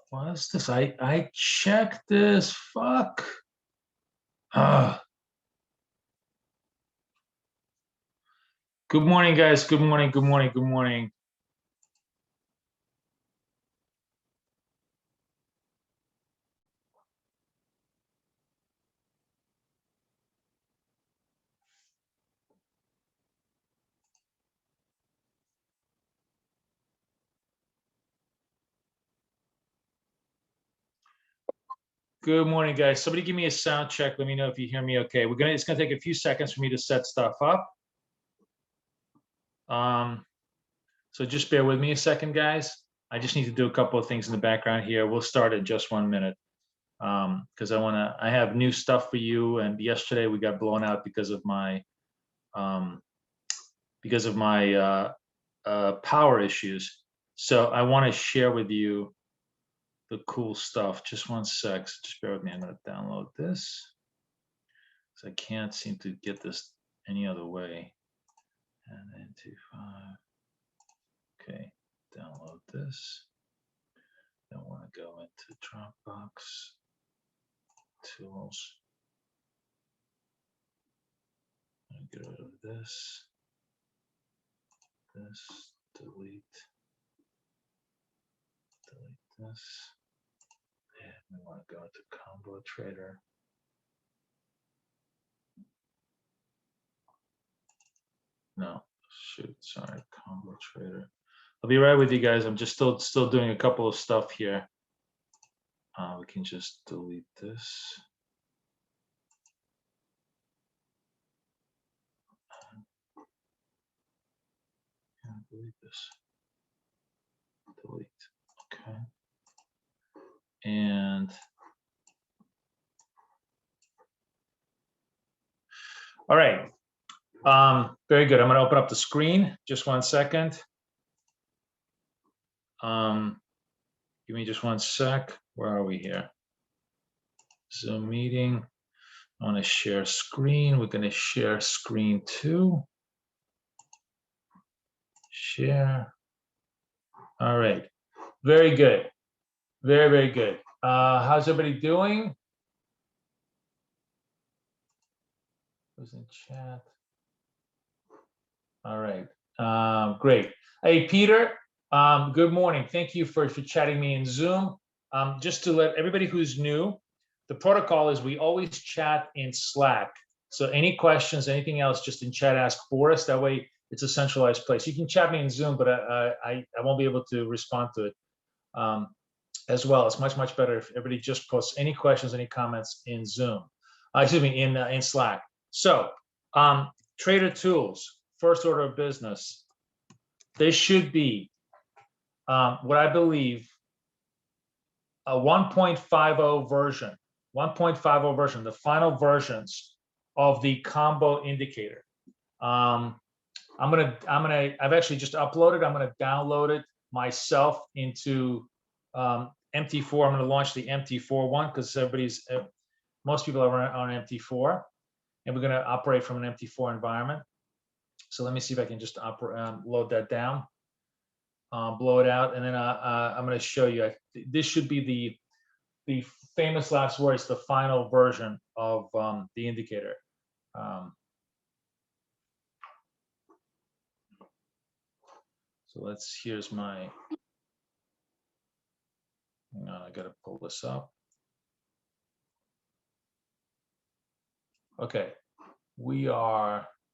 What is this? I checked this. Fuck. Ah. Good morning, guys. Good morning. Good morning. Good morning. Good morning, guys. Somebody give me a sound check. Let me know if you hear me okay. It's gonna take a few seconds for me to set stuff up. So just bear with me a second, guys. I just need to do a couple of things in the background here. We'll start in just 1 minute. Because I have new stuff for you. And yesterday we got blown out because of my power issues. So I want to share with you the cool stuff. Just 1 sec. So just bear with me. I'm going to download this because I can't seem to get this any other way. And then 2.5. Okay, download this. Then I want to go into Dropbox tools. And get rid of this. This, delete this. And we want to go into Combo Trader. No, shoot, sorry, Combo Trader. I'll be right with you guys. I'm just still doing a couple of stuff here. We can just delete this. And delete this. Delete. Okay. And all right. Very good. I'm going to open up the screen. Just 1 second. Give me just 1 sec. Where are we here? Zoom meeting. I want to share screen. We're going to share screen 2. Share. All right. Very good. Very, very good. How's everybody doing? Who's in chat? All right. Great. Hey, Peter. Good morning. Thank you for chatting me in Zoom. Just to let everybody who's new, the protocol is we always chat in Slack. So any questions, anything else, just in chat, ask Boris. That way it's a centralized place. You can chat me in Zoom, but I won't be able to respond to it as well. It's much, much better if everybody just posts any questions, any comments in Zoom. Excuse me, in Slack. So Trader Tools, first order of business. There should be what I believe a 1.50 version, 1.50 version, the final versions of the combo indicator. I've actually just uploaded. I'm gonna download it myself into MT4. I'm gonna launch the MT4 one because most people are on MT4, and we're gonna operate from an MT4 environment. So let me see if I can just load that down. Blow it out, and then I'm going to show you. This should be the famous last words, the final version of the indicator. So here's my. Hang on, I got to pull this up. Okay,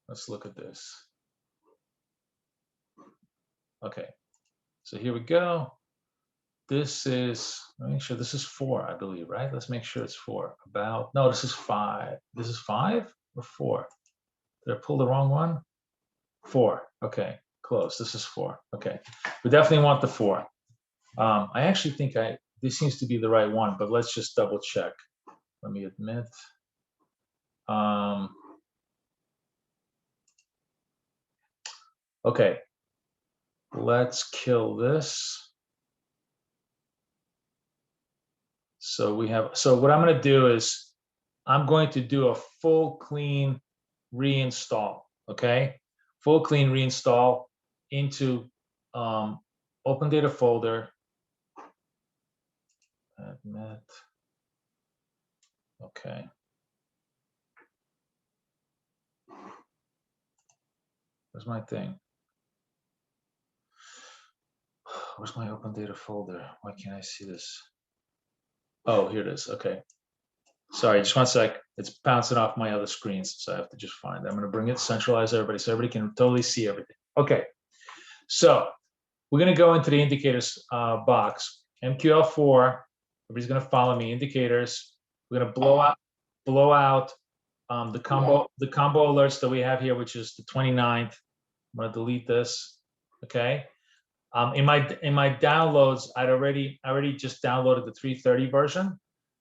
let's look at this. Okay, so here we go. This is, let me make sure this is 4, I believe, right? Let's make sure it's 4. No, this is 5. This is 5 or 4? Did I pull the wrong one? 4. Okay, close. This is 4. Okay, we definitely want the 4. I actually think this seems to be the right one, but let's just double check. Let me admit. Okay, let's kill this. So what I'm going to do is I'm going to do a full clean reinstall. Okay, full clean reinstall into open data folder. Submit. Okay. Where's my thing? Where's my open data folder? Why can't I see this? Oh, here it is. Okay. Sorry, just one sec. It's bouncing off my other screens, so I have to just find it. I'm going to bring it, centralize everybody, so everybody can totally see everything. Okay. So we're going to go into the indicators box. MQL4. Everybody's going to follow me. Indicators. We're going to blow out the combo alerts that we have here, which is the 29th. I'm going to delete this. Okay. In my downloads, I already just downloaded the 330 version.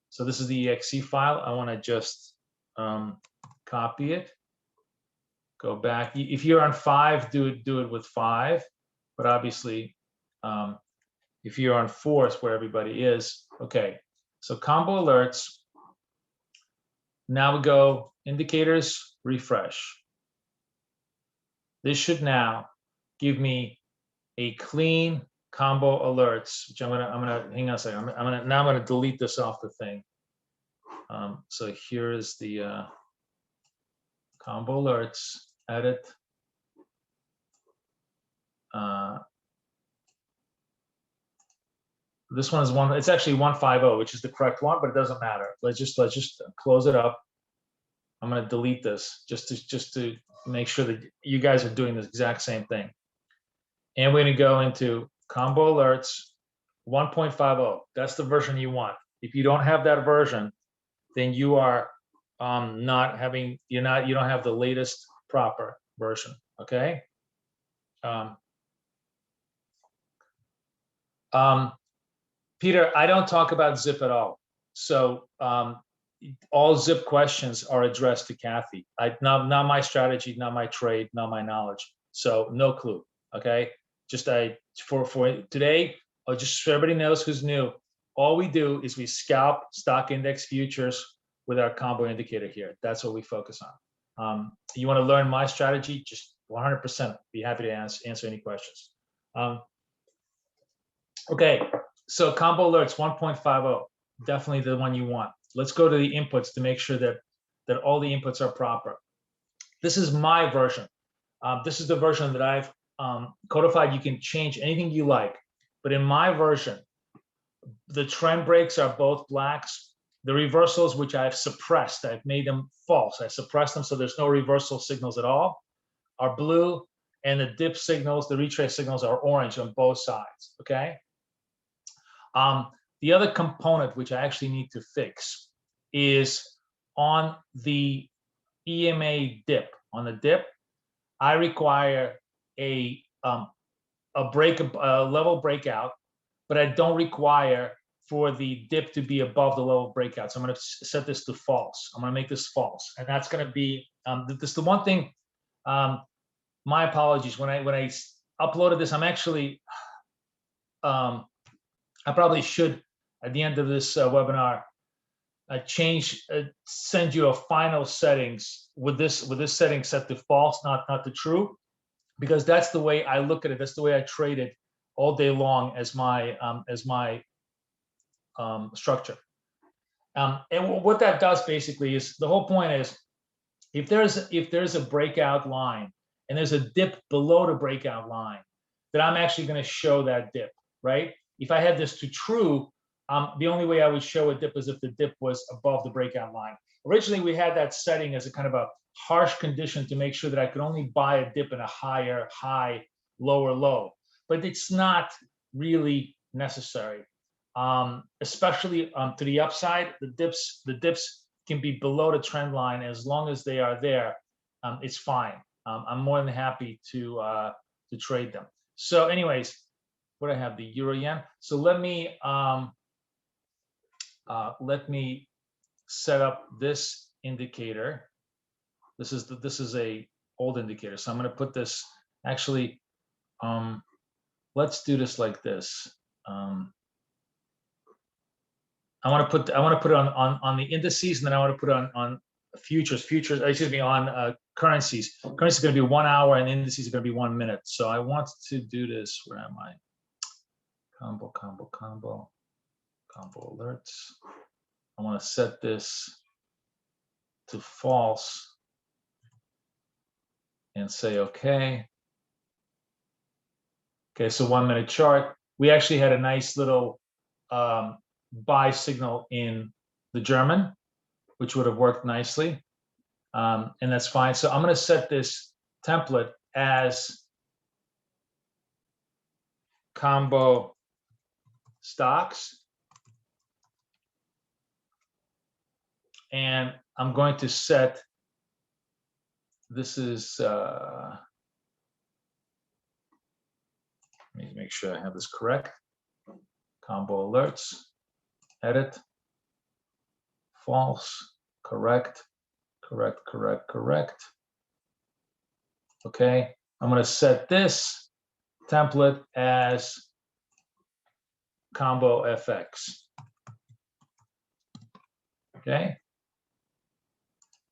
So this is the exe file. I want to just copy it. Go back. If you're on 5, do it with 5. But obviously, if you're on 4, it's where everybody is. Okay. So combo alerts. Now we go indicators, refresh. This should now give me a clean combo alerts, which I'm gonna hang on a second. I'm gonna delete this off the thing. So here is the combo alerts, edit. This one is it's actually 150, which is the correct one, but it doesn't matter. Let's just close it up. I'm gonna delete this just to make sure that you guys are doing the exact same thing. And we're gonna go into combo alerts 1.50. That's the version you want. If you don't have that version, then you are not having, you don't have the latest proper version. Okay. Peter, I don't talk about zip at all. So all zip questions are addressed to Kathy. Not my strategy, not my trade, not my knowledge. So no clue. Okay. Just for today, or just so everybody knows who's new, all we do is we scalp stock index futures with our combo indicator here. That's what we focus on. You want to learn my strategy? Just 100% be happy to answer any questions. Okay, so combo alerts 1.50, definitely the one you want. Let's go to the inputs to make sure that all the inputs are proper. This is my version. This is the version that I've codified. You can change anything you like, but in my version, the trend breaks are both blacks. The reversals, which I've suppressed, I've made them false. I suppressed them so there's no reversal signals at all, are blue, and the dip signals, the retrace signals are orange on both sides, okay? The other component which I actually need to fix is on the EMA dip. On the dip, I require a level breakout, but I don't require for the dip to be above the level breakout. So I'm going to set this to false. I'm going to make this false, and that's going to be this. The one thing. My apologies. When I uploaded this, I'm actually. I probably should at the end of this webinar send you a final settings with this setting set to false, not to true, because that's the way I look at it. That's the way I trade it all day long as my structure. And what that does basically is, the whole point is, if there's a breakout line and there's a dip below the breakout line, then I'm actually going to show that dip, right? If I had this to true, the only way I would show a dip is if the dip was above the breakout line. Originally, we had that setting as a kind of a harsh condition to make sure that I could only buy a dip in a higher high, lower low, but it's not really necessary. Especially to the upside, the dips can be below the trend line. As long as they are there, it's fine. I'm more than happy to trade them. So anyways, what I have, the euro yen. So let me set up this indicator. This is a old indicator. So I'm going to put this, actually, let's do this like this. I want to put it on the indices, and then I want to put it on futures, excuse me, on currencies. Currency is going to be 1 hour, and indices are going to be 1 minute. So I want to do this. Where am I? Combo. combo alerts. I want to set this to false and say okay. Okay, so 1 minute chart. We actually had a nice little buy signal in the German, which would have worked nicely. And that's fine. So I'm going to set this template as combo stocks. And I'm going to set, this is, let me make sure I have this correct. Combo alerts, edit, false, correct, correct, correct, correct. Okay, I'm going to set this template as combo FX. Okay,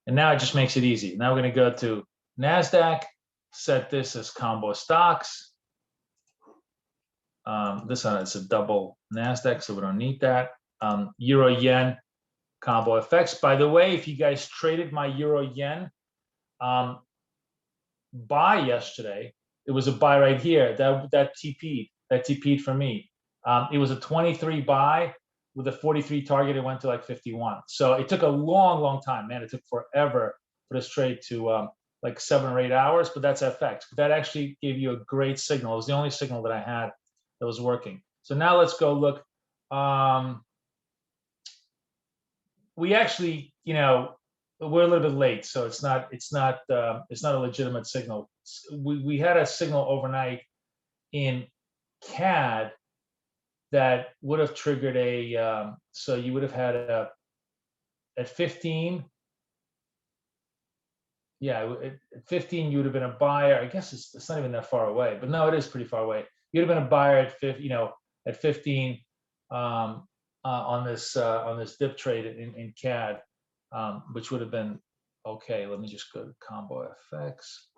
and now it just makes it easy. Now we're going to go to NASDAQ, set this as combo stocks. This one is a double NASDAQ, so we don't need that. Euro yen combo FX. By the way, if you guys traded my Euro yen buy yesterday, it was a buy right here. That TP'd for me. It was a 23 buy with a 43 target. It went to like 51. So it took a long time, man. It took forever for this trade to like 7 or 8 hours, but that's FX. But that actually gave you a great signal. It was the only signal that I had that was working. So now let's go look. We actually, you know, we're a little bit late, so it's not a legitimate signal. We had a signal overnight in CAD that would have triggered a. So you would have had a at 15. Yeah, at 15 you would have been a buyer. I guess it's not even that far away, but no, it is pretty far away. You'd have been a buyer at 50, you know, at 15 on this dip trade in CAD, which would have been okay. Let me just go to combo FX.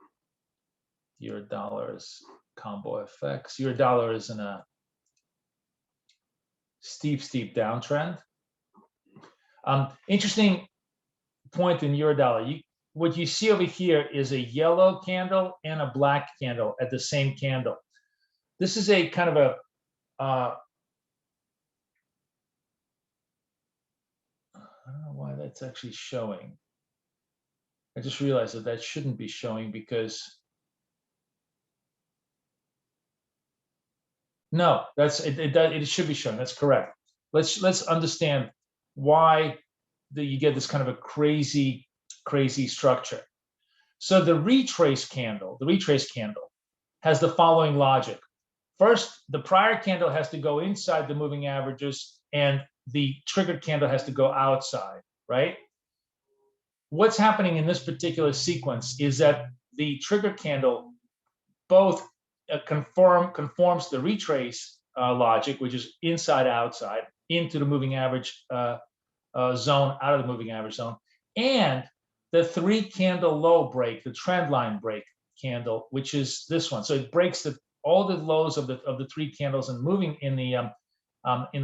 Euro dollar is combo FX. Euro dollar is in a steep downtrend. Interesting point in euro dollar. What you see over here is a yellow candle and a black candle at the same candle. This is a kind of a I don't know why that's actually showing. I just realized that shouldn't be showing because no, it should be showing. That's correct. Let's understand why you get this kind of a crazy structure. So the retrace candle has the following logic. First, the prior candle has to go inside the moving averages and the triggered candle has to go outside, right? What's happening in this particular sequence is that the triggered candle both conforms the retrace logic, which is inside outside, into the moving average zone, out of the moving average zone, and the 3 candle low break, the trend line break candle, which is this one. So it breaks all the lows of the 3 candles and moving in the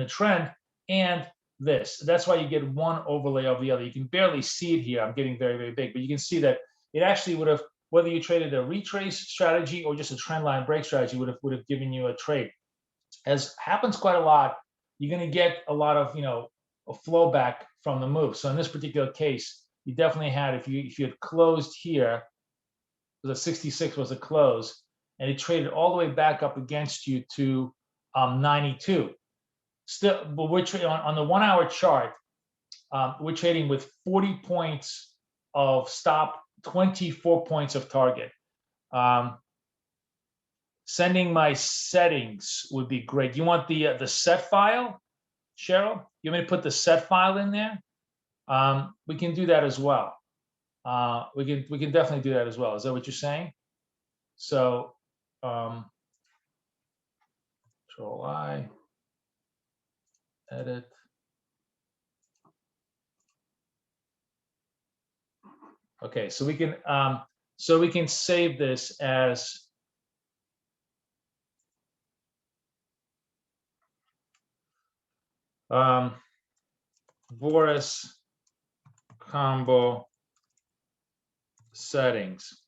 trend, and this. That's why you get one overlay of the other. You can barely see it here. I'm getting very big, but you can see that it actually would have, whether you traded a retrace strategy or just a trend line break strategy, would have given you a trade. As happens quite a lot, you're going to get a lot of, you know, a flow back from the move. So in this particular case, you definitely had, if you had closed here, the 66 was a close, and it traded all the way back up against you to 92. Still, but we're trading on the 1 hour chart. We're trading with 40 points of stop, 24 points of target. Sending my settings would be great. You want the set file, Cheryl? You want me to put the set file in there? We can do that as well. We can definitely do that as well. Is that what you're saying? So Control I, edit. Okay, so we can save this as Boris combo settings.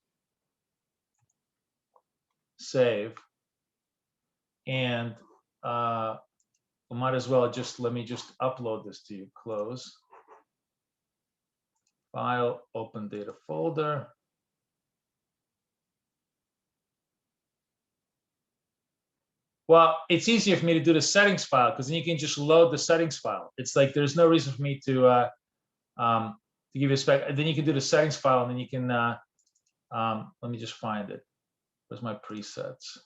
Save. And we might as well let me just upload this to you. Close. File, open data folder. Well, it's easier for me to do the settings file because then you can just load the settings file. It's like there's no reason for me to give you a spec. Then you can do the settings file, and then you can. Let me just find it. Where's my presets?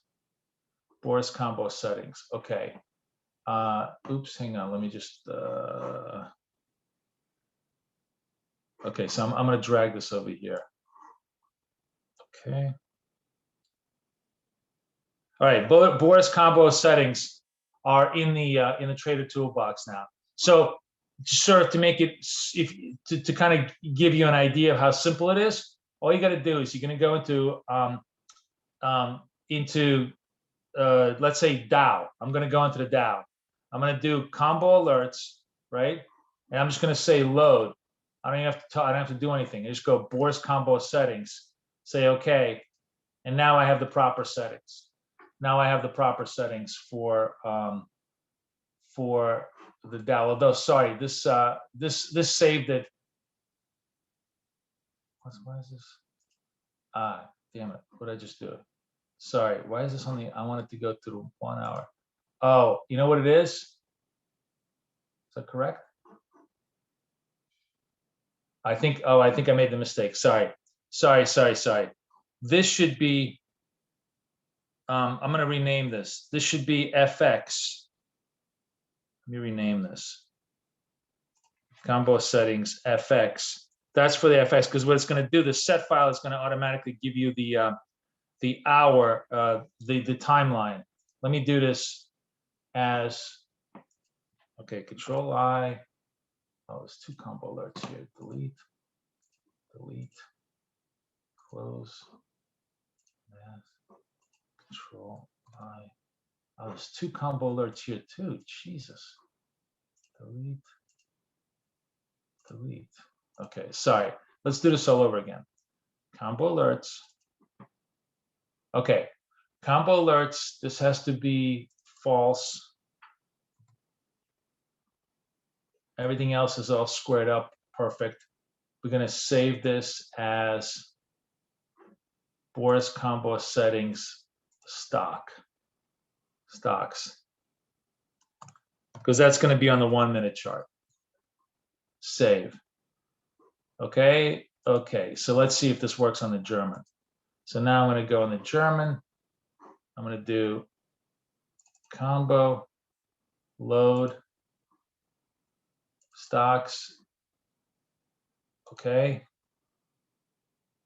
Boris combo settings. Okay. Oops, hang on. Let me just. Okay, so I'm going to drag this over here. Okay. All right, Boris combo settings are in the Trader toolbox now. So, sort of to make it, to kind of give you an idea of how simple it is, all you got to do is you're going to go into let's say Dow. I'm going to go into the Dow. I'm going to do combo alerts, right? And I'm just going to say load. I don't have to do anything. I just go Boris combo settings. Say okay, and now I have the proper settings. Now I have the proper settings for the Dow. Although, sorry, this saved it. Why is this? Damn it! What did I just do? Sorry. Why is this only? I want it to go through 1 hour. Oh, you know what it is? Is that correct? I think I made the mistake. Sorry. This should be. I'm going to rename this. This should be FX. Let me rename this. Combo settings FX. That's for the FX because what it's going to do, the set file is going to automatically give you the hour, the timeline. Let me do this as okay. Control I. Oh, there's 2 combo alerts here. Delete. Close. Control I. Oh, there's 2 combo alerts here too. Jesus. Delete. Okay, sorry. Let's do this all over again. Combo alerts. Okay. Combo alerts. This has to be false. Everything else is all squared up. Perfect. We're going to save this as Boris combo settings stocks, because that's going to be on the 1 minute chart. Save. Okay. So let's see if this works on the German. So now I'm going to go in the German. I'm going to do combo load stocks. Okay.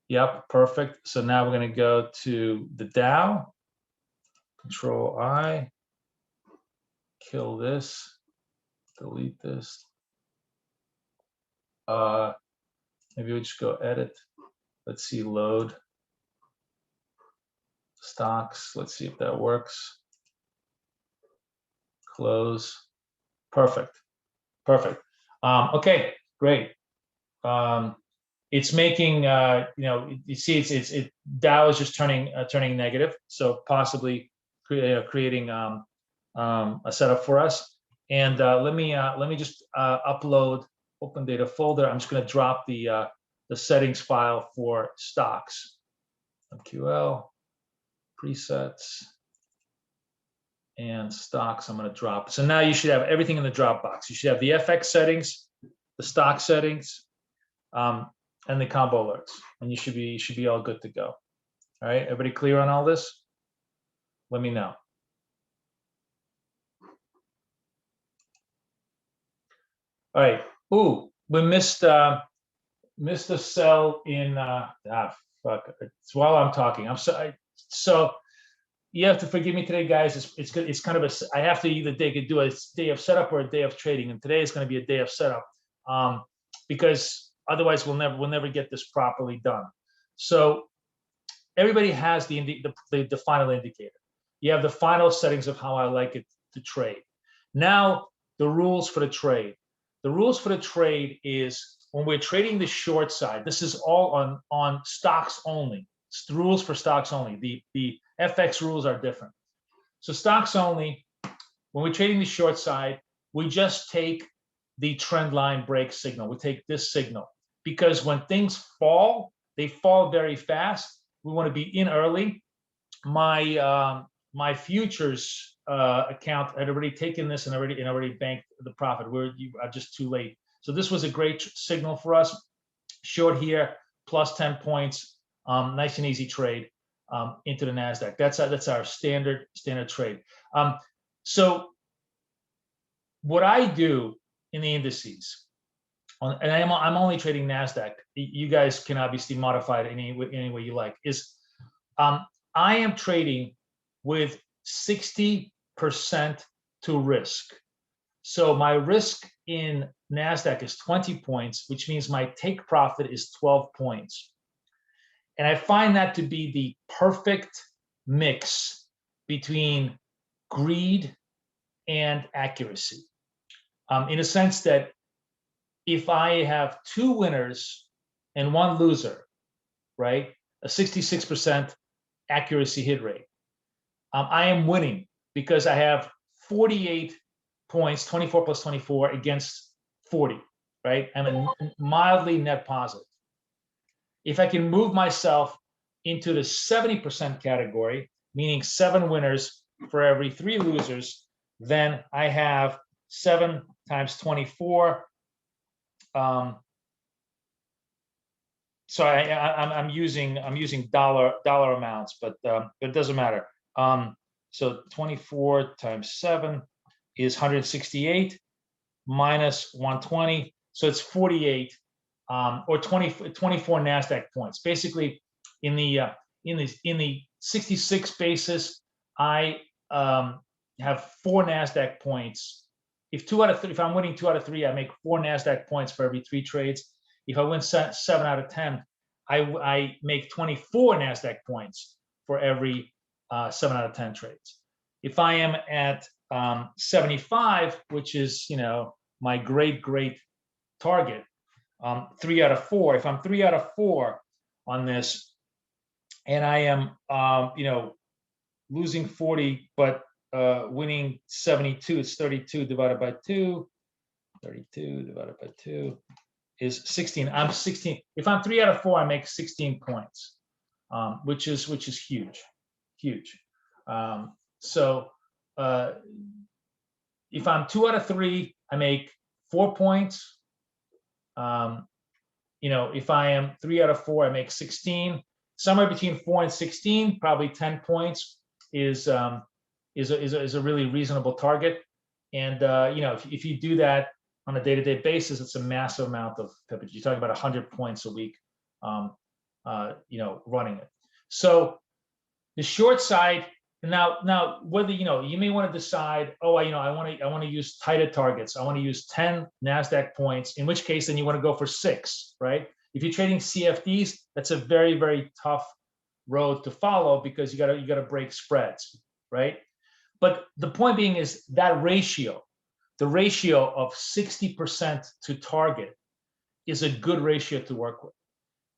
Yep, perfect. So now we're going to go to the Dow. Control I. Kill this. Delete this. Maybe we just go edit. Let's see, load stocks. Let's see if that works. Close. Perfect. Okay, great. It's making you see Dow is just turning negative, so possibly creating a setup for us. And let me just upload open data folder. I'm just going to drop the settings file for stocks. MQL presets and stocks. I'm going to drop. So now you should have everything in the Dropbox. You should have the FX settings, the stock settings, and the combo alerts, and you should be all good to go. All right, everybody clear on all this? Let me know. All right. Ooh, we missed a cell in. Fuck. It's while I'm talking. I'm sorry. So you have to forgive me today, guys. It's good. It's kind of I have to either do a day of setup or a day of trading, and today is going to be a day of setup, because otherwise we'll never get this properly done. So everybody has the final indicator. You have the final settings of how I like it to trade. Now the rules for the trade. The rules for the trade is when we're trading the short side, this is all on stocks only. It's the rules for stocks only. The FX rules are different. So stocks only, when we're trading the short side, we just take the trend line break signal. We take this signal because when things fall, they fall very fast. We want to be in early. My futures account had already taken this and already banked the profit. You are just too late. So this was a great signal for us. Short here, plus 10 points, nice and easy trade into the Nasdaq. That's our standard trade. So what I do in the indices, and I'm only trading Nasdaq. You guys can obviously modify it any way you like. Is I am trading with 60% to risk. So my risk in Nasdaq is 20 points, which means my take profit is 12 points. And I find that to be the perfect mix between greed and accuracy. In a sense that if I have 2 winners and 1 loser, right, a 66% accuracy hit rate, I am winning because I have 48 points, 24 plus 24 against 40, right? I'm a mildly net positive. If I can move myself into the 70% category, meaning 7 winners for every 3 losers, then I have 7 times 24. So I'm using dollar amounts, but it doesn't matter. So 24 times 7 is 168 minus 120, so it's 48 or 24 Nasdaq points. Basically, in the 66 basis, I have 4 Nasdaq points. If I'm winning 2 out of 3, I make 4 Nasdaq points for every 3 trades. If I win 7 out of 10, I make 24 Nasdaq points for every 7 out of 10 trades. If I am at 75, which is my great target, 3 out of 4. If I'm 3 out of 4 on this, and I am losing 40 but winning 72, it's 32 divided by 2. 32 divided by 2 is 16. I'm 16. If I'm 3 out of 4, I make 16 points, which is huge. So if I'm 2 out of 3, I make 4 points. If I am 3 out of 4, I make 16. Somewhere between 4 and 16, probably 10 points is a really reasonable target. And if you do that on a day-to-day basis, it's a massive amount of pippage. You're talking about 100 points a week, running it. So the short side now, whether you may want to decide, I want to use tighter targets. I want to use 10 Nasdaq points. In which case, then you want to go for 6, right? If you're trading CFDs, that's a very, very tough road to follow because you gotta break spreads, right? But the point being is that ratio, the ratio of 60% to target, is a good ratio to work with.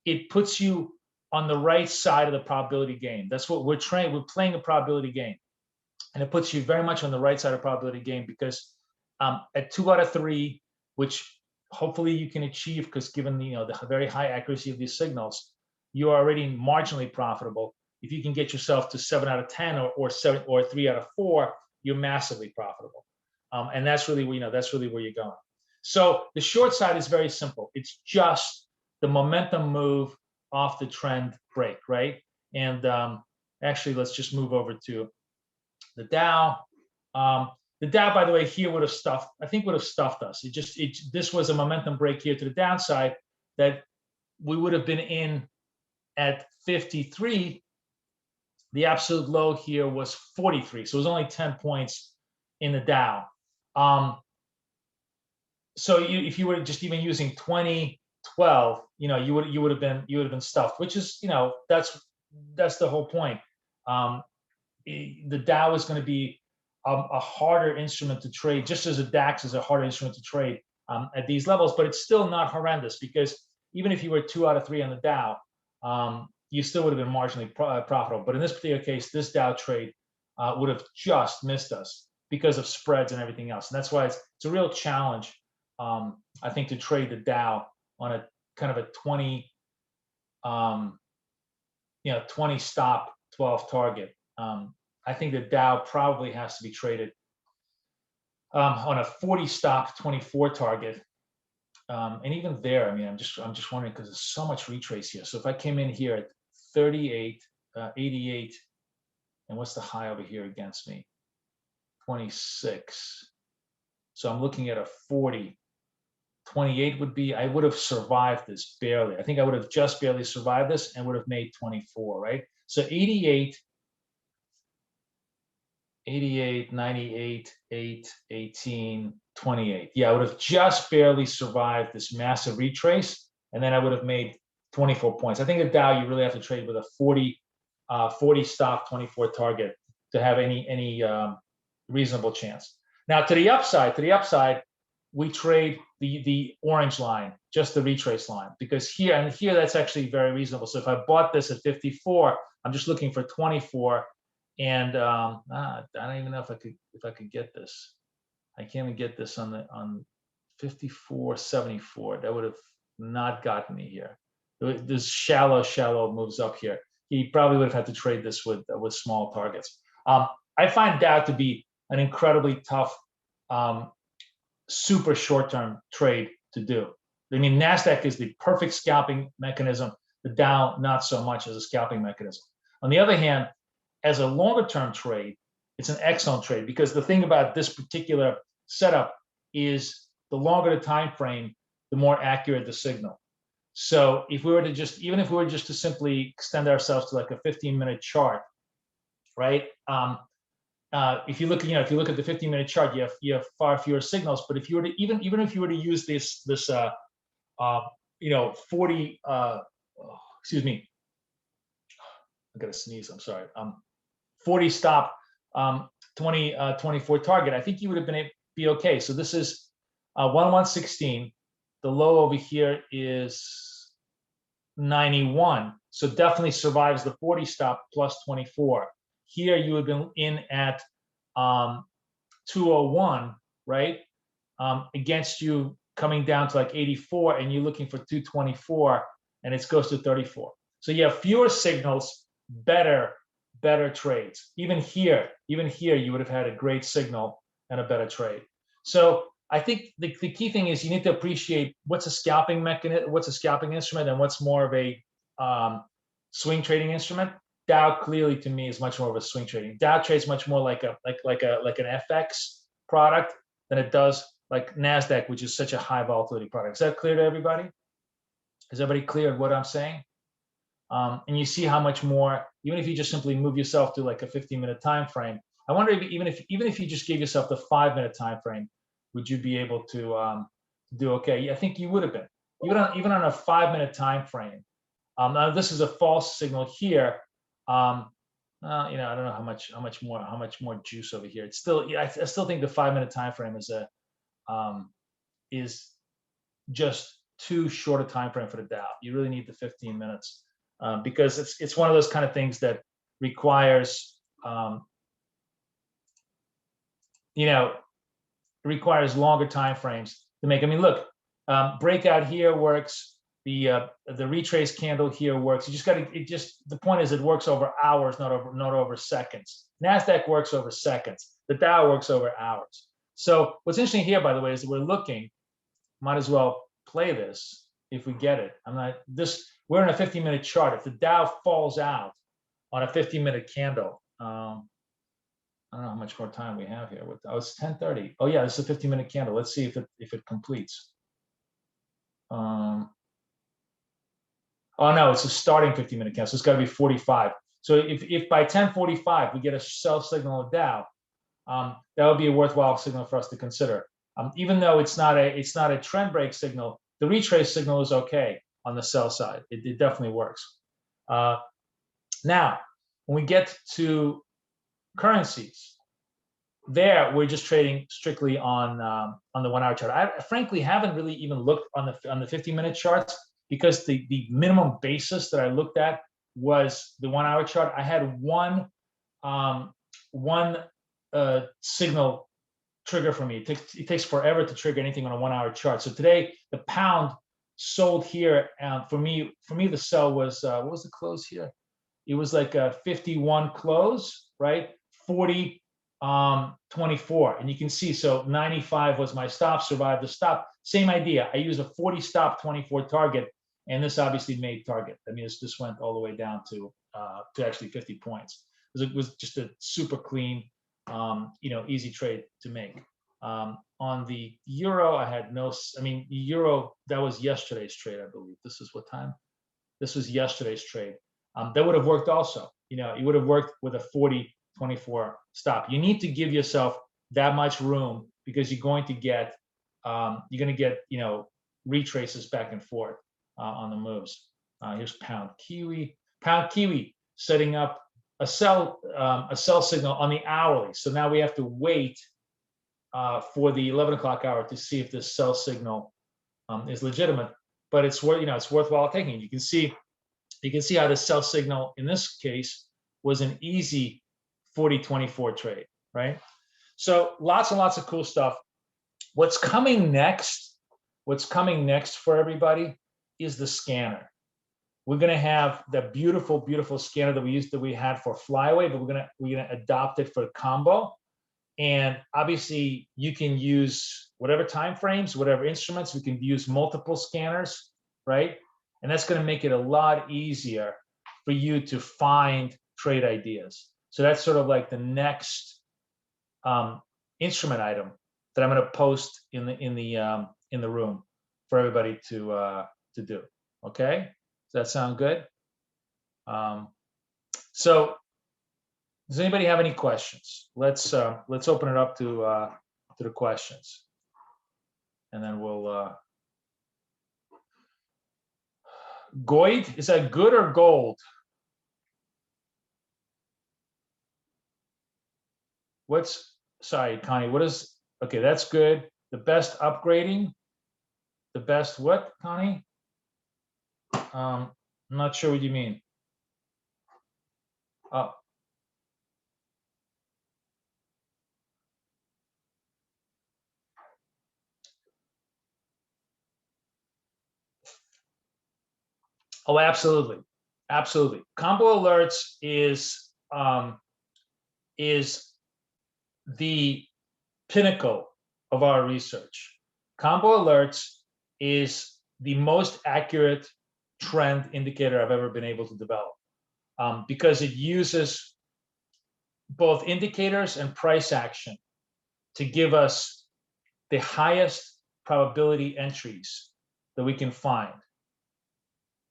It puts you on the right side of the probability game. That's what we're trying. We're playing a probability game, and it puts you very much on the right side of the probability game because at 2 out of 3, which hopefully you can achieve, because given the very high accuracy of these signals, you are already marginally profitable. If you can get yourself to 7 out of 10 or 3 out of 4, you're massively profitable, and that's really where you're going. So the short side is very simple. It's just the momentum move off the trend break, right? And actually, let's just move over to the Dow. The Dow, by the way, here would have stuffed us. This was a momentum break here to the downside that we would have been in at 53. The absolute low here was 43, so it was only 10 points in the Dow. So if you were just even using 2012, you would have been stuffed, which is that's the whole point. The Dow is going to be a harder instrument to trade, just as a DAX is a harder instrument to trade at these levels, but it's still not horrendous, because even if you were 2 out of 3 on the Dow, you still would have been marginally profitable. But in this particular case, this Dow trade would have just missed us because of spreads and everything else. And that's why it's a real challenge, I think, to trade the Dow on a kind of a 20 stop 12 target. I think the Dow probably has to be traded on a 40 stop 24 target. And even there, I mean, I'm just wondering, because there's so much retrace here. So if I came in here at 38, 88, and what's the high over here against me? 26. So I'm looking at a 40. 28 would be, I would have survived this barely. I think I would have just barely survived this and would have made 24, right? So 88, 98, 8, 18, 28. Yeah, I would have just barely survived this massive retrace, and then I would have made 24 points. I think the Dow, you really have to trade with a 40 stop 24 target to have any reasonable chance. Now to the upside, we trade the orange line, just the retrace line, because here that's actually very reasonable. So if I bought this at 54, I'm just looking for 24, and I don't even know if I could get this. I can't even get this on 54.74. That would have not gotten me here. This shallow moves up here. He probably would have had to trade this with small targets. I find Dow to be an incredibly tough, super short-term trade to do. I mean, NASDAQ is the perfect scalping mechanism. The Dow, not so much as a scalping mechanism. On the other hand, as a longer-term trade, it's an excellent trade, because the thing about this particular setup is the longer the time frame, the more accurate the signal. So if we were to just, even if we were just to simply extend ourselves to like a 15-minute chart, right? If you look at the 15-minute chart, you have far fewer signals. But if you were to even if you were to use this 40 excuse me, I gotta sneeze, I'm sorry, 40 stop 24 target, I think you would have be okay. So this is 1116. The low over here is 91. So definitely survives the 40 stop plus 24. Here you would have been in at 201, right? Against you coming down to like 84, and you're looking for 224, and it goes to 34. So you have fewer signals, better trades. Even here, you would have had a great signal and a better trade. So I think the key thing is you need to appreciate what's a scalping mechanism, what's a scalping instrument, and what's more of a swing trading instrument. Dow clearly to me is much more of a swing trading. Dow trades much more like an FX product than it does like NASDAQ, which is such a high volatility product. Is that clear to everybody? Is everybody clear on what I'm saying? And you see how much more, even if you just simply move yourself to like a 15-minute time frame. I wonder if even if you just gave yourself the 5-minute time frame, would you be able to do okay? I think you would have been, even on a 5-minute time frame. Now this is a false signal here. I don't know how much more juice over here. It's still, I still think the 5-minute time frame is just too short a time frame for the Dow. You really need the 15 minutes because it's one of those kind of things that requires requires longer time frames to make. I mean, look, breakout here works. The retrace candle here works. You just got to. The point is, it works over hours, not over seconds. NASDAQ works over seconds. The Dow works over hours. So what's interesting here, by the way, is that we're looking. Might as well play this if we get it. We're in a 15-minute chart. If the Dow falls out on a 15-minute candle, I don't know how much more time we have here. Oh, it's 10:30. Oh yeah, this is a 15-minute candle. Let's see if it completes. Oh no, it's a starting 15-minute candle, so it's got to be 45. So if by 10:45 we get a sell signal of Dow, that would be a worthwhile signal for us to consider. Even though it's not a trend break signal, the retrace signal is okay on the sell side. It definitely works. Now, when we get to currencies, there we're just trading strictly on the 1 hour chart. I frankly haven't really even looked on the 50-minute charts because the minimum basis that I looked at was the 1 hour chart. I had one signal trigger for me. It takes forever to trigger anything on a 1 hour chart. So today the pound sold here. For me, the sell was what was the close here? It was like a 51 close, right? 40, 24, and you can see, so 95 was my stop, survived the stop. Same idea. I use a 40 stop, 24 target, and this obviously made target. I mean, this went all the way down to actually 50 points. It was just a super clean, easy trade to make. On the euro, I had no. I mean, euro, that was yesterday's trade, I believe. This is what time? This was yesterday's trade. That would have worked also. It would have worked with a 40, 24 stop. You need to give yourself that much room because you're going to get retraces back and forth on the moves. Here's pound kiwi. Pound kiwi setting up a sell signal on the hourly. So now we have to wait for the 11 o'clock hour to see if this sell signal is legitimate. But it's worthwhile taking. You can see how the sell signal in this case was an easy 40-24 trade, right? So lots and lots of cool stuff. What's coming next for everybody is the scanner. We're gonna have the beautiful, beautiful scanner that we had for Flyway, but we're gonna adopt it for combo. And obviously you can use whatever time frames, whatever instruments, we can use multiple scanners, right? And that's gonna make it a lot easier for you to find trade ideas. So that's sort of like the next instrument item that I'm going to post in the room for everybody to do. Okay, does that sound good? So, does anybody have any questions? Let's open it up to the questions, and then we'll. Goid, is that good or gold? Sorry, Connie, what is, okay, that's good. The best upgrading, the best what, Connie? I'm not sure what you mean. Oh. Oh, absolutely. Absolutely. Combo alerts is the pinnacle of our research. Combo alerts is the most accurate trend indicator I've ever been able to develop because it uses both indicators and price action to give us the highest probability entries that we can find.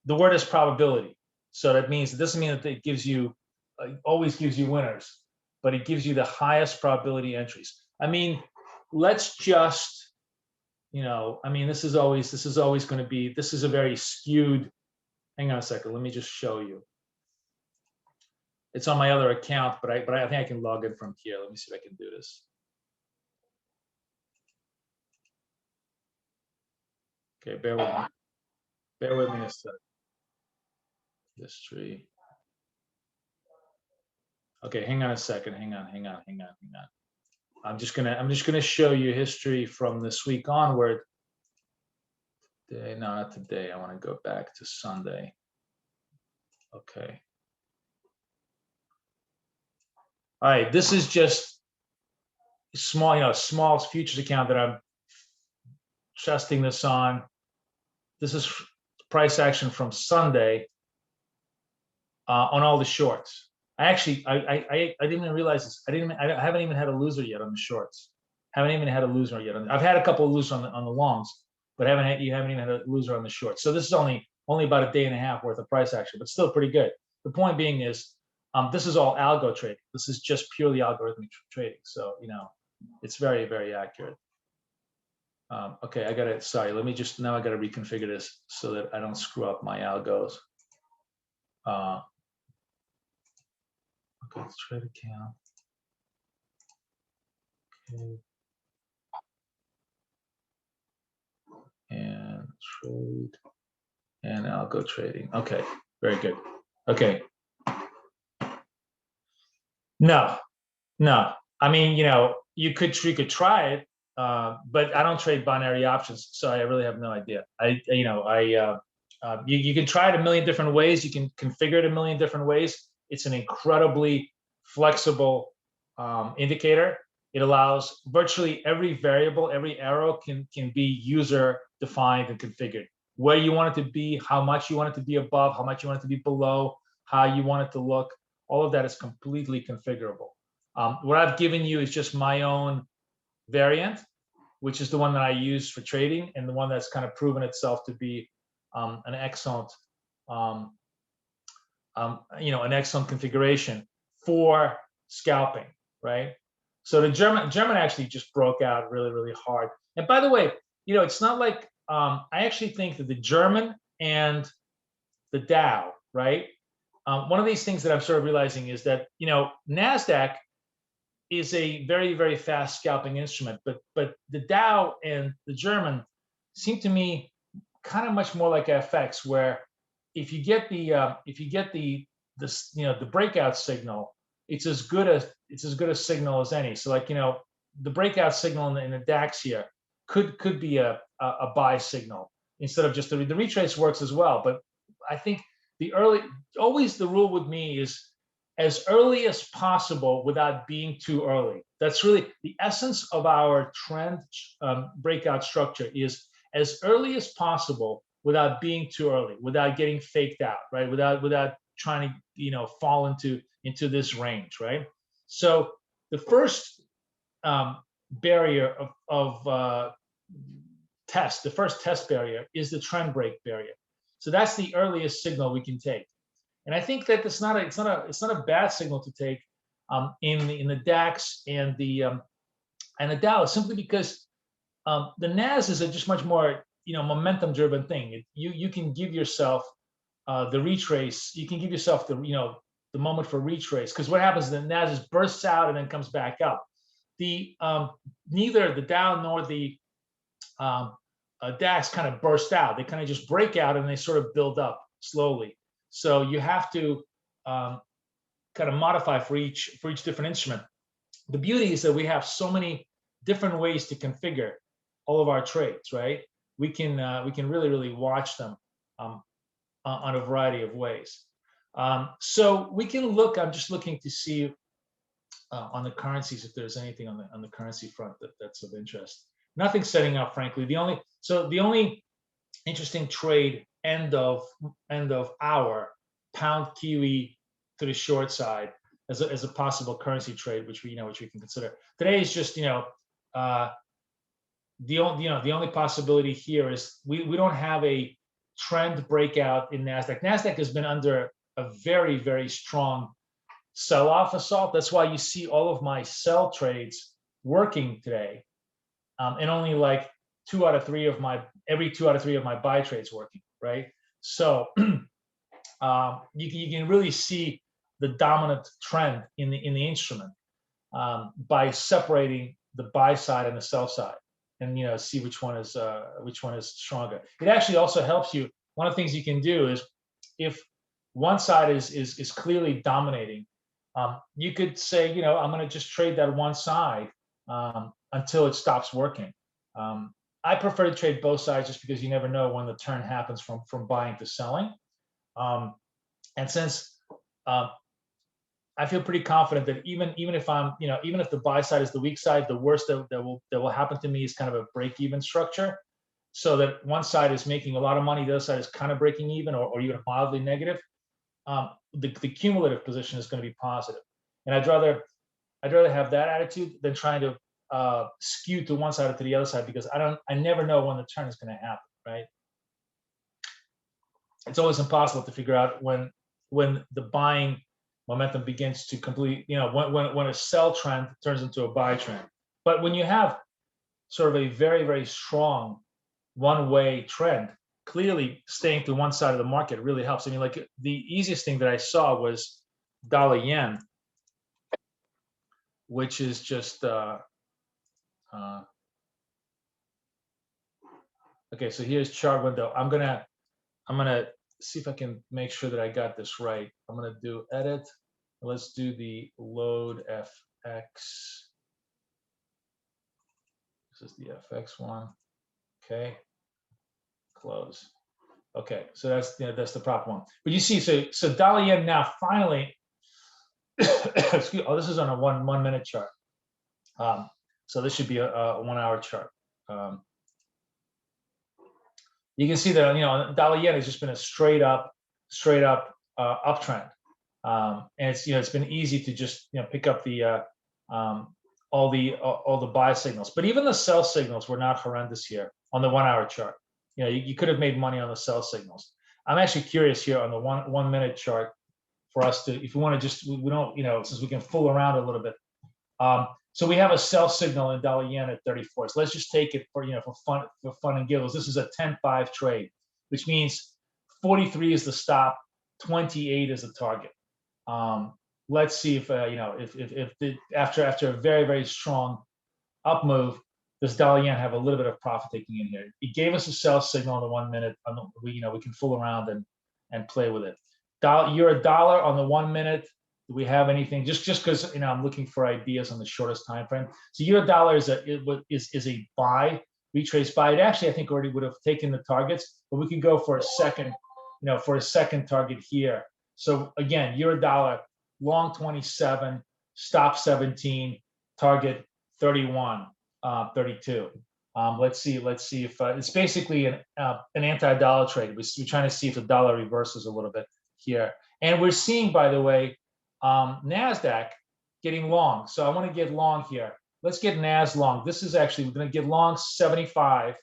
The word is probability. So that means, it doesn't mean that it gives you, always gives you winners, but it gives you the highest probability entries. I mean, let's just, I mean, this is always going to be, this is a very skewed, hang on a second, let me just show you. It's on my other account, but I think I can log in from here. Let me see if I can do this. Okay, bear with me. Bear with me a sec. History. Okay, hang on a second. Hang on. I'm just gonna show you history from this week onward. Today, no, not today. I want to go back to Sunday. Okay. All right, this is just small, small futures account that I'm testing this on. This is price action from Sunday on all the shorts. I didn't even realize this. I haven't even had a loser yet on the shorts. Haven't even had a loser yet. I've had a couple of losers on the longs, but you haven't even had a loser on the shorts. So this is only about a day and a half worth of price action, but still pretty good. The point being is, this is all algo trading. This is just purely algorithmic trading. So it's very, very accurate. Okay, I gotta reconfigure this so that I don't screw up my algos. Okay, let's trade account. And trade and algo trading. Okay, very good. Okay. No, no. I mean, you could try it, but I don't trade binary options, so I really have no idea. You can try it a million different ways. You can configure it a million different ways. It's an incredibly flexible indicator. It allows virtually every variable, every arrow can be user defined and configured. Where you want it to be, how much you want it to be above, how much you want it to be below, how you want it to look. All of that is completely configurable. What I've given you is just my own variant, which is the one that I use for trading and the one that's kind of proven itself to be an excellent, an excellent configuration for scalping, right? So the German actually just broke out really, really hard. And by the way, it's not like I actually think that the German and the Dow, right? One of these things that I'm sort of realizing is that NASDAQ is a very, very fast scalping instrument, but the Dow and the German seem to me kind of much more like FX, where if you get the breakout signal, it's as good a signal as any. So like the breakout signal in the DAX here could be a buy signal instead of just the retrace works as well. But I think always the rule with me is as early as possible without being too early. That's really the essence of our trend breakout structure, is as early as possible without being too early, without getting faked out, right? Without trying to fall into this range, right? So the first barrier of test, the first test barrier is the trend break barrier. So that's the earliest signal we can take. And I think that it's not a bad signal to take in the DAX and the Dow, simply because the NAS is a just much more momentum driven thing. You can give yourself the retrace. You can give yourself the moment for retrace, because what happens is the NAS just bursts out and then comes back up. The neither the Dow nor the DAX kind of burst out. They kind of just break out and they sort of build up slowly. So you have to kind of modify for each different instrument. The beauty is that we have so many different ways to configure all of our trades, right? We can really, really watch them on a variety of ways. So we can look. I'm just looking to see on the currencies if there's anything on the currency front that's of interest. Nothing setting up, frankly. The only interesting trade end of hour, pound Kiwi to the short side as a possible currency trade, which we can consider. Today is just the only possibility here is we don't have a trend breakout in NASDAQ. NASDAQ has been under a very, very strong sell-off assault. That's why you see all of my sell trades working today, and only like every 2 out of 3 of my buy trades working, right? So you can really see the dominant trend in the instrument by separating the buy side and the sell side, and see which one is stronger. It actually also helps you. One of the things you can do is, if one side is clearly dominating, you could say, I'm going to just trade that one side until it stops working. I prefer to trade both sides just because you never know when the turn happens from buying to selling. And since I feel pretty confident that even if I'm, even if the buy side is the weak side, the worst that will happen to me is kind of a break-even structure, so that one side is making a lot of money, the other side is kind of breaking even or even mildly negative. The cumulative position is going to be positive, and I'd rather have that attitude than trying to skew to one side or to the other side, because I never know when the turn is going to happen, right? It's always impossible to figure out when the buying momentum begins to complete, when a sell trend turns into a buy trend. But when you have sort of a very, very strong one-way trend, clearly staying to one side of the market really helps. I mean, like, the easiest thing that I saw was dollar yen, which is just Okay, so here's chart window. I'm gonna see if I can make sure that I got this right. I'm gonna do edit. Let's do the load FX. This is the FX one. Okay, close. Okay, so that's the proper one. But you see, so dollar yen now finally. Excuse. Oh, this is on a one minute chart. So this should be a 1 hour chart. You can see that dollar yen has just been a straight up uptrend, and it's been easy to just pick up the all the buy signals. But even the sell signals were not horrendous here on the 1 hour chart. You could have made money on the sell signals. I'm actually curious here on the one minute chart for us to, if we want to just, we don't, since we can fool around a little bit. So we have a sell signal in dollar yen at 34. So let's just take it for fun and giggles. This is a 10-5 trade, which means 43 is the stop, 28 is the target. Let's see if after a very, very strong up move, does dollar yen have a little bit of profit taking in here? It gave us a sell signal on the 1 minute. We can fool around and play with it. Euro dollar on the 1 minute. Do we have anything? Just because I'm looking for ideas on the shortest time frame. So euro dollar is a buy, retrace buy. It actually I think already would have taken the targets, but we can go for a second target here. So again, euro dollar long 27, stop 17, target 31, 32. Let's see if it's basically an anti-dollar trade. We're trying to see if the dollar reverses a little bit here, and we're seeing, by the way, NASDAQ getting long. So I want to get long here. Let's get NAS long. This is actually, we're going to get long 75,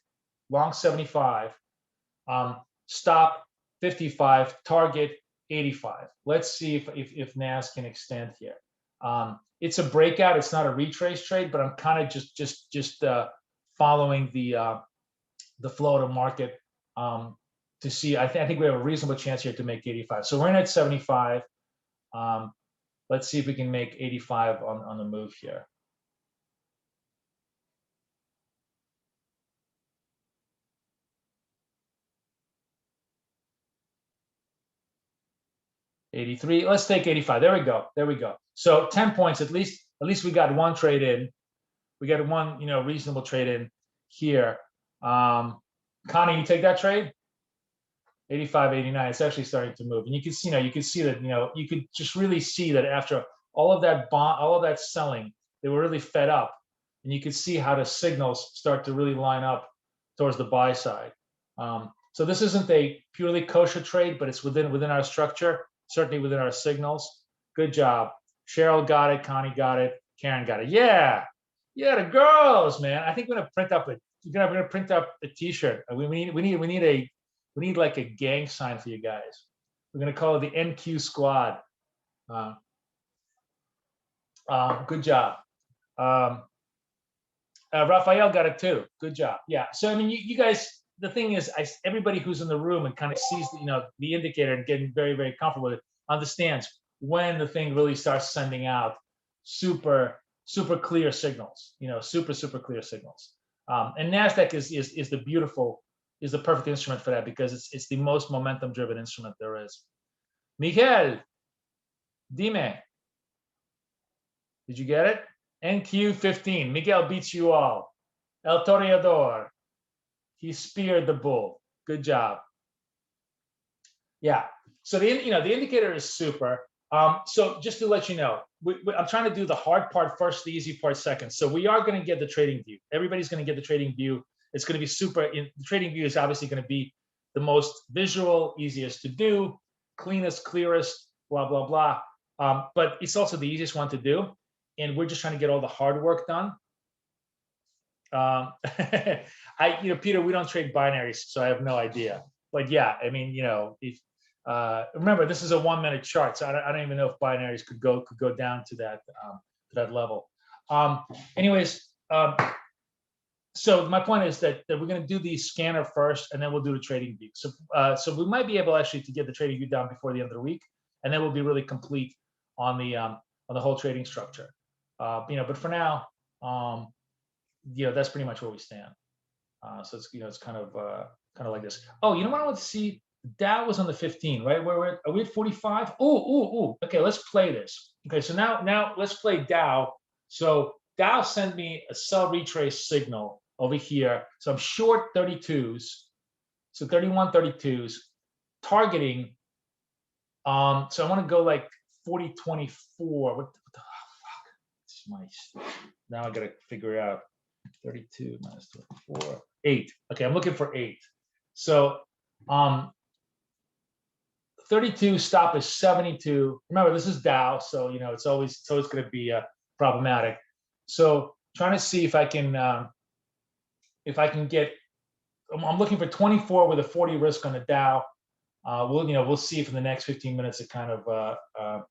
stop 55, target 85. Let's see if NAS can extend here. It's a breakout. It's not a retrace trade, but I'm kind of just following the flow of the market to see. I think we have a reasonable chance here to make 85. So we're in at 75. Let's see if we can make 85 on the move here. $83. Let's take 85. There we go. There we go. So 10 points at least. At least we got one trade in. We got one reasonable trade in here. Connie, you take that trade? 85, 89. It's actually starting to move, and you can see that you could just really see that after all of that selling, they were really fed up, and you could see how the signals start to really line up towards the buy side. So this isn't a purely kosher trade, but it's within our structure, certainly within our signals. Good job. Cheryl got it. Connie got it. Karen got it. Yeah, the girls, man. I think we're gonna print up a T-shirt. We need like a gang sign for you guys. We're gonna call it the NQ Squad. Good job. Raphael got it too. Good job. Yeah. So I mean, you guys. The thing is, everybody who's in the room and kind of sees the indicator and getting very, very comfortable with it understands when the thing really starts sending out super clear signals. Super clear signals. And Nasdaq is the perfect instrument for that because it's the most momentum driven instrument there is. Miguel, dime. Did you get it? NQ15. Miguel beats you all. El Toreador. He speared the bull. Good job. Yeah. So the indicator is super. So just to let you know, I'm trying to do the hard part first, the easy part second. So we are going to get the trading view. Everybody's going to get the trading view. It's going to be super. The trading view is obviously going to be the most visual, easiest to do, cleanest, clearest, blah, blah, blah. But it's also the easiest one to do. And we're just trying to get all the hard work done. Peter, we don't trade binaries, so I have no idea. But yeah, I mean, if remember, this is a 1 minute chart, so I don't even know if binaries could go down to that level. Anyways, so my point is that we're going to do the scanner first, and then we'll do the trading view. So we might be able actually to get the trading view down before the end of the week, and then we'll be really complete on the whole trading structure. But for now, that's pretty much where we stand. So it's it's kind of like this. Oh, you know what I want to see? Dow was on the 15, right? Are we at 45? Oh. Okay, let's play this. Okay, so now let's play Dow. So Dow sent me a sell retrace signal over here. So I'm short 32s. So 31 32s targeting. So I want to go like 40.24. What the fuck? It's my, now I gotta figure it out. 32 minus 24, 8. Okay, I'm looking for 8. So 32 stop is 72. Remember, this is Dow, so it's always going to be problematic. So trying to see if I can get. I'm looking for 24 with a 40 risk on the Dow. We'll see if in the next 15 minutes it kind of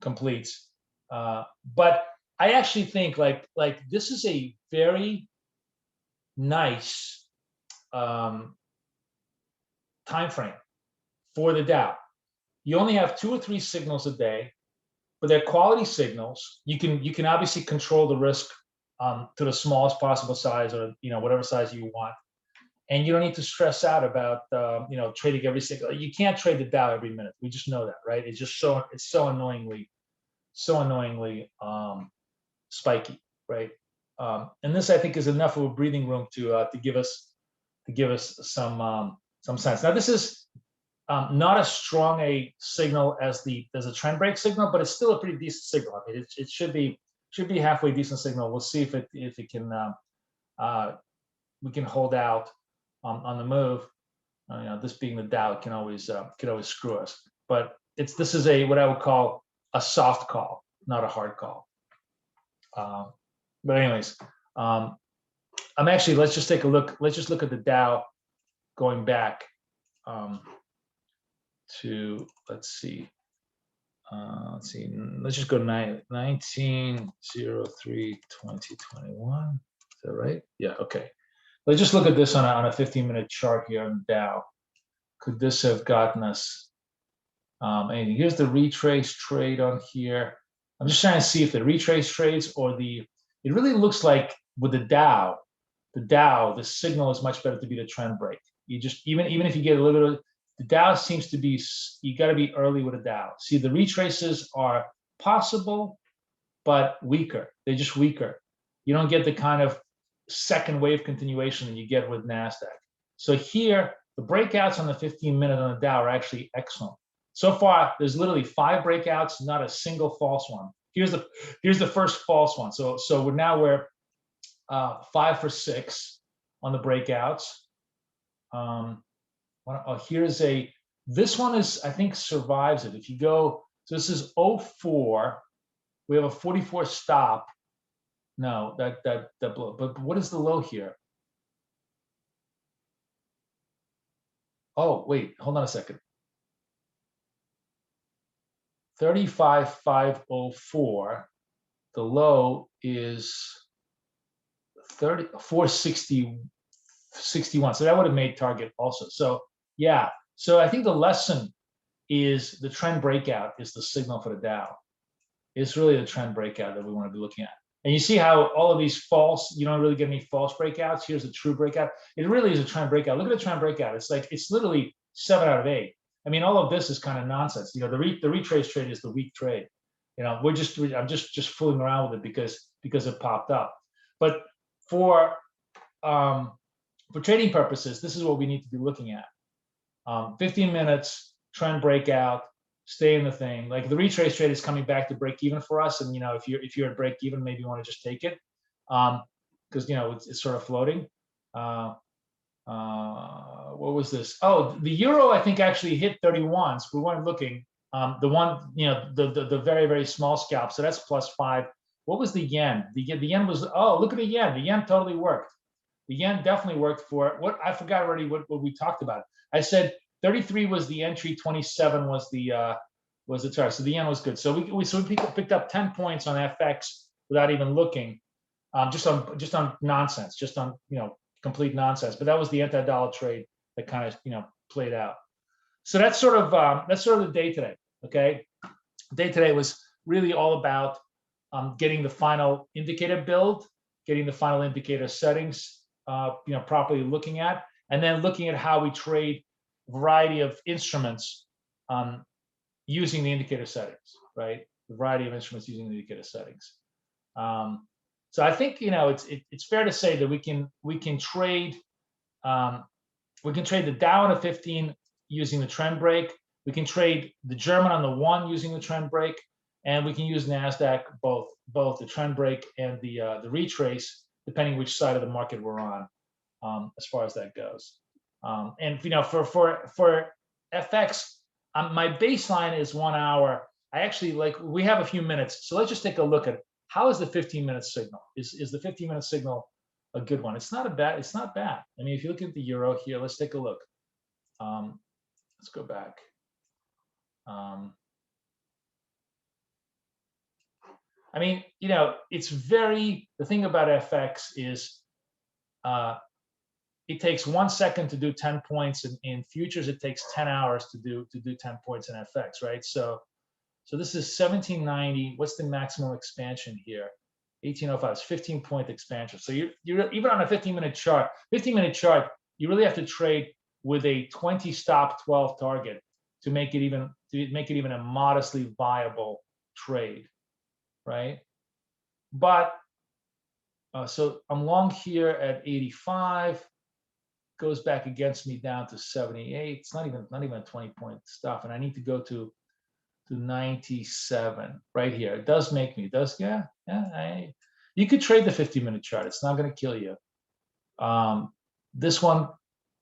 completes. But I actually think like this is a very nice time frame for the Dow. You only have 2 or 3 signals a day, but they're quality signals. You can obviously control the risk to the smallest possible size, or whatever size you want, and you don't need to stress out about trading every single. You can't trade the Dow every minute. We just know that, right? It's just so annoyingly spiky, right? And this, I think, is enough of a breathing room to give us some sense. Now, this is not as strong a signal as a trend break signal, but it's still a pretty decent signal. I mean, it should be halfway decent signal. We'll see if it can we can hold out on the move. This being the Dow, it can always screw us. But this is what I would call a soft call, not a hard call. But anyways, let's just take a look. Let's just look at the Dow going back to, let's see. Let's just go 19/03/2021. Is that right? Yeah. Okay. Let's just look at this on a 15-minute chart here on the Dow. Could this have gotten us anything? Here's the retrace trade on here. I'm just trying to see if the retrace trades or it really looks like with the Dow, the signal is much better to be the trend break. You just, even if you get a little bit, the Dow seems to be, you got to be early with a Dow. See, the retraces are possible, but weaker. They're just weaker. You don't get the kind of second wave continuation that you get with NASDAQ. So here, the breakouts on the 15-minute on the Dow are actually excellent. So far, there's literally 5 breakouts, not a single false one. Here's the first false one. So we're 5 for 6 on the breakouts. This one is, I think, survives it. If you go, so this is 04. We have a 44 stop. No, that blow. But what is the low here? Oh, wait, hold on a second. 35,504. The low is 460.61. So that would have made target also. So yeah. So I think the lesson is the trend breakout is the signal for the Dow. It's really the trend breakout that we want to be looking at. And you see how all of these false, you don't really get any false breakouts. Here's a true breakout. It really is a trend breakout. Look at the trend breakout. It's literally 7 out of 8. I mean, all of this is kind of nonsense. The retrace trade is the weak trade. I'm just fooling around with it because it popped up. But for trading purposes, this is what we need to be looking at. 15 minutes, trend breakout, stay in the thing. Like the retrace trade is coming back to break even for us, and if you're at break even, maybe you want to just take it because it's sort of floating. What was this? Oh, the euro I think actually hit 31. So we weren't looking. The one, the very, very small scalp. So that's +5. What was the yen? The yen was, oh, look at the yen. The yen totally worked. The yen definitely worked for what I forgot already what we talked about. I said 33 was the entry, 27 was the target. So the yen was good. So we picked up 10 points on FX without even looking, just on nonsense, just on complete nonsense. But that was the anti-dollar trade that kind of played out. So that's sort of the day today. Okay, day today was really all about getting the final indicator build getting the final indicator settings, properly looking at, and then looking at how we trade a variety of instruments using the indicator settings, right? A variety of instruments using the indicator settings. So I think it's fair to say that we can trade the Dow on a 15 using the trend break. We can trade the German on the 1 using the trend break, and we can use NASDAQ both the trend break and the retrace, depending which side of the market we're on, as far as that goes. And for FX, my baseline is 1 hour. I actually we have a few minutes, so let's just take a look at how is the 15-minute signal. Is the 15-minute signal a good one? It's not bad. I mean, if you look at the euro here, let's take a look. Let's go back. I mean, it's the thing about FX is it takes 1 second to do 10 points. In futures, it takes 10 hours to do 10 points in FX, right? So this is 1790. What's the maximum expansion here? 1805. It's 15-point expansion. So you're even on a 15-minute chart. 15-minute chart, you really have to trade with a 20 stop 12 target to make it even a modestly viable trade, right? But so I'm long here at 85. Goes back against me down to 78. It's not even a 20-point stuff, and I need to go to 97 right here. It does make me, you could trade the 15-minute chart. It's not going to kill you. This one,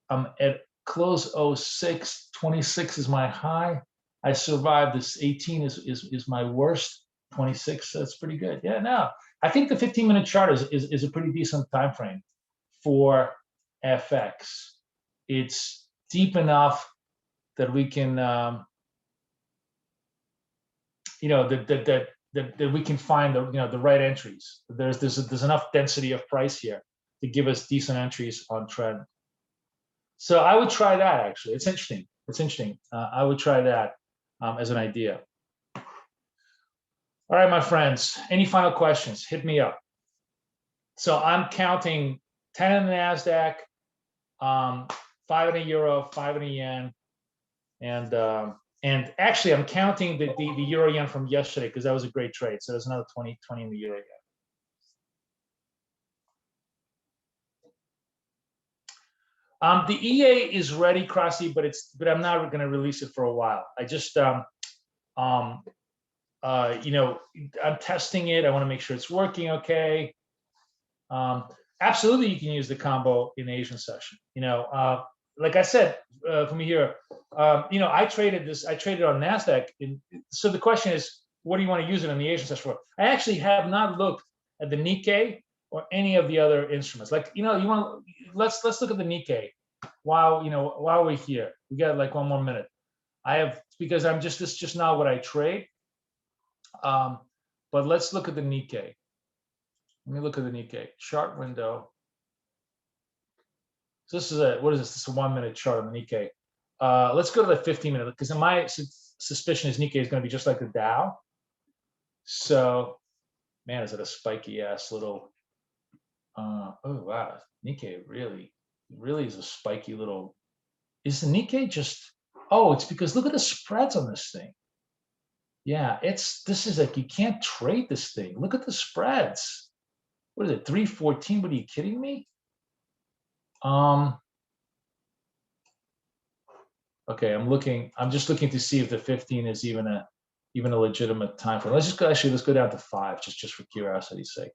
I'm at close 06, 26 is my high. I survived this. 18 is my worst. 26, that's pretty good. Yeah, no, I think the 15-minute chart is a pretty decent time frame for FX. It's deep enough that we can that we can find the right entries. There's enough density of price here to give us decent entries on trend. So I would try that, actually. It's interesting. I would try that as an idea. All right, my friends, any final questions? Hit me up. So I'm counting 10 in the NASDAQ, 5 in a euro, 5 in a yen, and actually I'm counting the euro yen from yesterday because that was a great trade. So there's another 20 in the euro yen. The EA is ready, Krasi, but I'm not going to release it for a while. I just I'm testing it. I want to make sure it's working okay. Absolutely, you can use the combo in the Asian session. Like I said, from here, I traded on NASDAQ. So the question is, what do you want to use it in the Asian session for? I actually have not looked at the Nikkei or any of the other instruments. Let's look at the Nikkei while we're here. We got like 1 more minute. Because this is just not what I trade. But let's look at the Nikkei. Let me look at the Nikkei chart window. So this is what is this? This is a 1 minute chart on the Nikkei. Let's go to the 15-minute because my suspicion is Nikkei is going to be just like the Dow. So, man, is it a spiky ass little? Oh wow, Nikkei really is a spiky little. Is the Nikkei just? Oh, it's because look at the spreads on this thing. Yeah, this is like you can't trade this thing. Look at the spreads. What is it? 314? What are you kidding me? Okay, I'm just looking to see if the 15 is even a legitimate time frame. Let's go down to 5 just for curiosity's sake.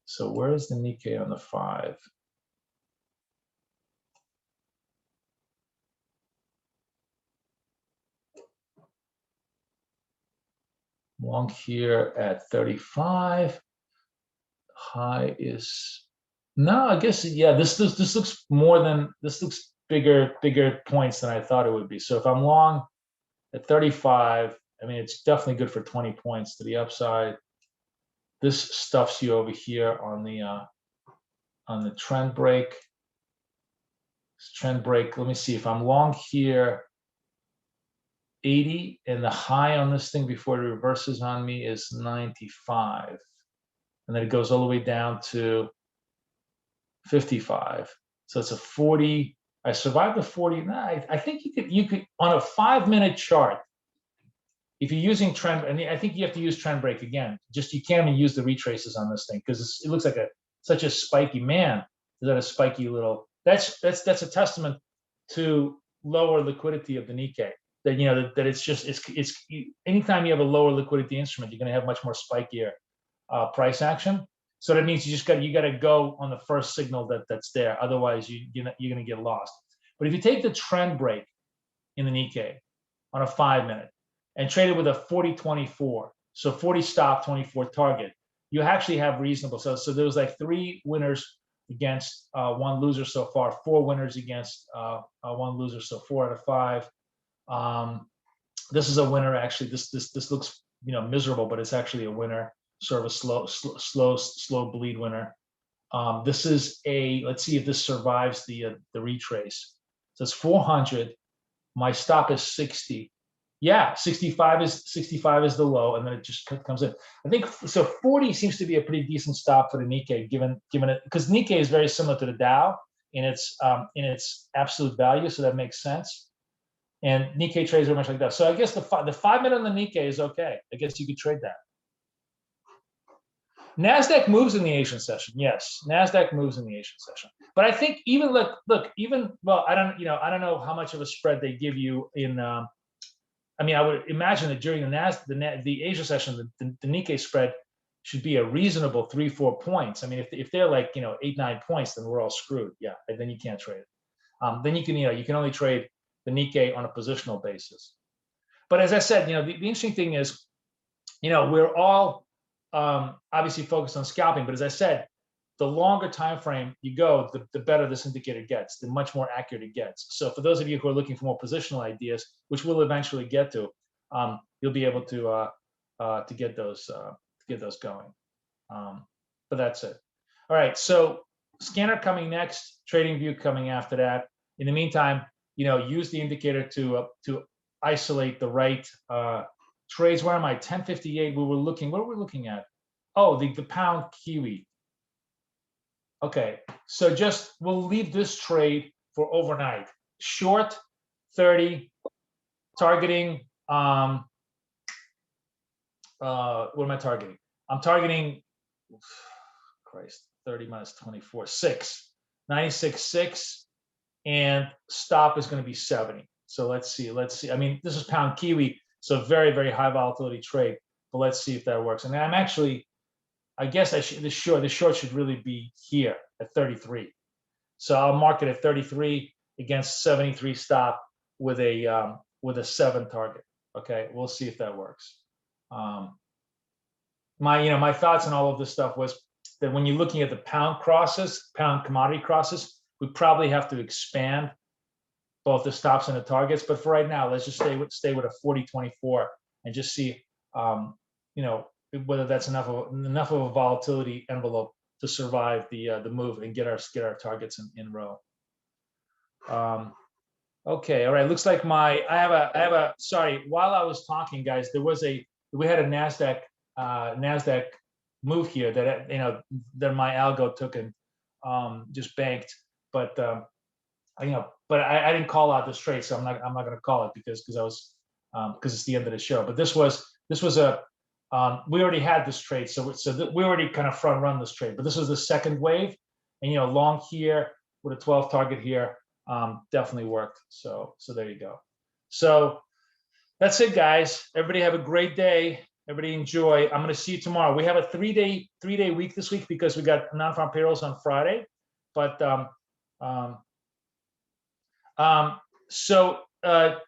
So where is the Nikkei on the 5? Long here at 35. High is no, I guess yeah. This looks bigger points than I thought it would be. So if I'm long at 35, I mean it's definitely good for 20 points to the upside. This stuffs you over here on the trend break. Trend break. Let me see if I'm long here. 80 and the high on this thing before it reverses on me is 95. and then it goes all the way down to 55. So it's a 40. I survived the 40. Nah, I think you could on a 5-minute chart. If you're using trend, and I think you have to use trend break again. Just you can't even use the retraces on this thing because it looks like such a spiky man. Is that a spiky little? That's a testament to lower liquidity of the Nikkei. That that it's anytime you have a lower liquidity instrument, you're going to have much more spikier price action. So that means you got to go on the first signal that's there. Otherwise, you're going to get lost. But if you take the trend break in the Nikkei on a 5-minute and trade it with a 40-24, so 40 stop, 24 target, you actually have reasonable. So there was like 3 winners against 1 loser so far, 4 winners against 1 loser, so 4 out of 5. This is a winner actually. This looks miserable, but it's actually a winner. Sort of a slow bleed winner. This is let's see if this survives the retrace. So it's 400. My stop is 60. Yeah, 65 is the low, and then it just comes in. I think so. 40 seems to be a pretty decent stop for the Nikkei, given it, because Nikkei is very similar to the Dow in its absolute value, so that makes sense. And Nikkei trades very much like that. So I guess the 5-minute on the Nikkei is okay. I guess you could trade that. NASDAQ moves in the Asian session. Yes, NASDAQ moves in the Asian session. But I think even look, well, I don't know how much of a spread they give you in. I mean, I would imagine that during the Asia session, the Nikkei spread should be a reasonable 3-4 points. I mean, if they're like 8-9 points, then we're all screwed. Yeah, and then you can't trade it. Then you can only trade the Nikkei on a positional basis. But as I said, the interesting thing is, we're all obviously focused on scalping, but as I said, the longer time frame you go, the better this indicator gets, the much more accurate it gets. So for those of you who are looking for more positional ideas, which we'll eventually get to, you'll be able to get those going. But that's it. All right. So scanner coming next, trading view coming after that. In the meantime, use the indicator to isolate the right trades. Where am I? 1058. What are we looking at? Oh, the pound Kiwi. Okay, so we'll leave this trade for overnight. Short 30, targeting. What am I targeting? I'm targeting. Christ, 30 minus 24, 6, 96.6, and stop is going to be 70. So let's see. I mean, this is pound Kiwi, so very, very high volatility trade. But let's see if that works. And I'm actually, I guess the short should really be here at 33. So I'll mark it at 33 against 73 stop with a 7 target. Okay, we'll see if that works. My thoughts on all of this stuff was that when you're looking at the pound commodity crosses, we probably have to expand both the stops and the targets. But for right now, let's just stay with a 40-24 and just see whether that's enough of a volatility envelope to survive the move and get our targets in row. Okay, all right. Looks like I have a sorry. While I was talking, guys, we had a Nasdaq move here that that my algo took and just banked, but I didn't call out this trade, so I'm not going to call it because it's the end of the show. But this was a we already had this trade, so we already kind of front run this trade. But this was the second wave, and long here with a 12 target here definitely worked. So there you go. So that's it, guys. Everybody have a great day. Everybody enjoy. I'm going to see you tomorrow. We have a three-day week this week because we got non-farm payrolls on Friday. But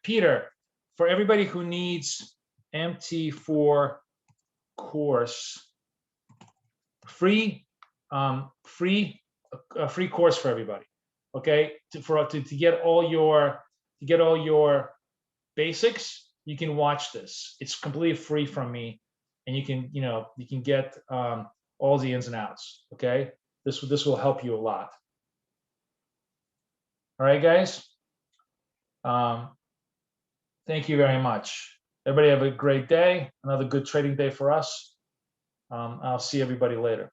Peter, for everybody who needs MT4 course, free course for everybody. Okay, to get all your basics, you can watch this. It's completely free from me, and you can get all the ins and outs. Okay, this will help you a lot. All right, guys. Thank you very much. Everybody have a great day. Another good trading day for us. I'll see everybody later.